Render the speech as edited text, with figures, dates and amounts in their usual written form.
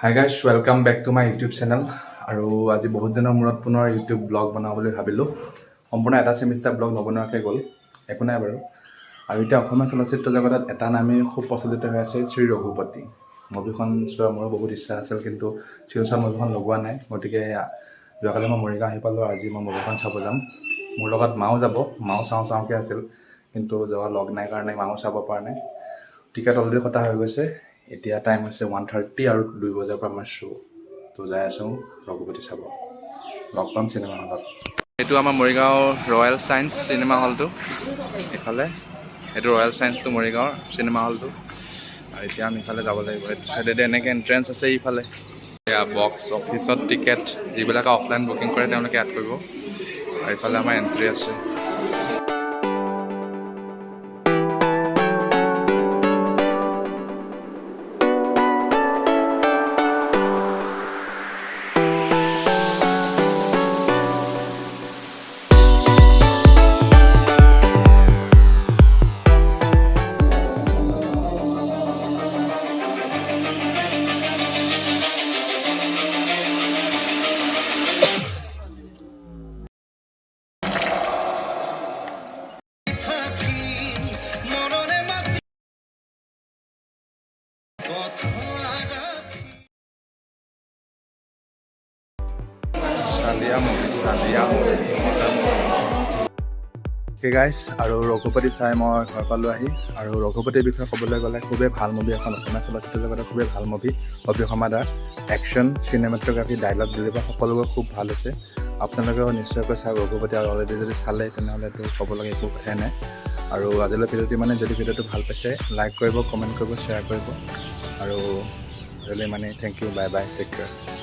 Hi guys, welcome back to my YouTube channel. আৰু আজি বহুত দিনৰ মূৰত পুনৰ YouTube ব্লগ বনাওঁ বুলি ভাবিলোঁ। সম্পূৰ্ণ এটা সেমিষ্টাৰ ব্লগ নবনোৱাকৈ গ'ল, একো নাই বাৰু। আৰু এতিয়া অসমীয়া চলচ্চিত্ৰ জগতত এটা নামেই খুব প্ৰচলিত হৈ আছে, শ্ৰী ৰঘুপতি। মুভিখন চোৱাৰ মোৰো বহুত ইচ্ছা আছিল, কিন্তু চিৰচা মুভিখন লগোৱা নাই। গতিকে যোৱাকালি মই মৰিগাঁও আহি পালোঁ, আজি মই মুভিখন চাব যাম। মোৰ লগত মাও যাব, মাও চাওঁকৈ আছিল, কিন্তু যোৱা লগ নাই কাৰণে মাও চাব পৰা নাই। টিকেট অলৰেডি কটা হৈ গৈছে। এতিয়া টাইম হৈছে 1:30 আৰু 2 বজাৰ পৰা আমাৰ শ্ব'। তো যাই আছোঁ ৰঘুপতি চাব, লগ পাম চিনেমা হলত। এইটো আমাৰ মৰিগাঁৱৰ ৰয়েল চায়েন্স চিনেমা হলটো, এইফালে এইটো ৰয়েল চায়েন্সটো মৰিগাঁৱৰ চিনেমা হলটো। আৰু এতিয়া আমি ইফালে যাব লাগিব, এইটো চাইডেদি এনেকৈ এণ্ট্ৰেঞ্চ আছে ইফালে। এয়া বক্স অফিচত টিকেট যিবিলাকে অফলাইন বুকিং কৰে তেওঁলোকে এড কৰিব, আৰু ইফালে আমাৰ এণ্ট্ৰি আছে। গাইজ, আৰু ৰঘুপতি চাই মই ঘৰ পালোঁ আহি। আৰু ৰঘুপতিৰ বিষয়ে ক'বলৈ গ'লে খুবেই ভাল মুভি এখন, অসমীয়া চলচ্চিত্ৰ জগতৰ খুবেই ভাল মুভি। অভিষেক দাৰ একশ্যন, চিনেমাটোগ্ৰাফী, ডাইলগ ডেলিভাৰী সকলোবোৰ খুব ভাল হৈছে। আপোনালোকেও নিশ্চয়কৈ চাওক ৰঘুপতি, আৰু অলৰেডি যদি চালে তেনেহ'লেতো ক'বলগীয়া একো কথাই নাই। আৰু আজিলৈ ভিডিঅ'টো যদি ভিডিঅ'টো ভাল পাইছে লাইক কৰিব, কমেণ্ট কৰিব, শ্বেয়াৰ কৰিব। আৰু আজিলৈ thank you, bye bye, take care.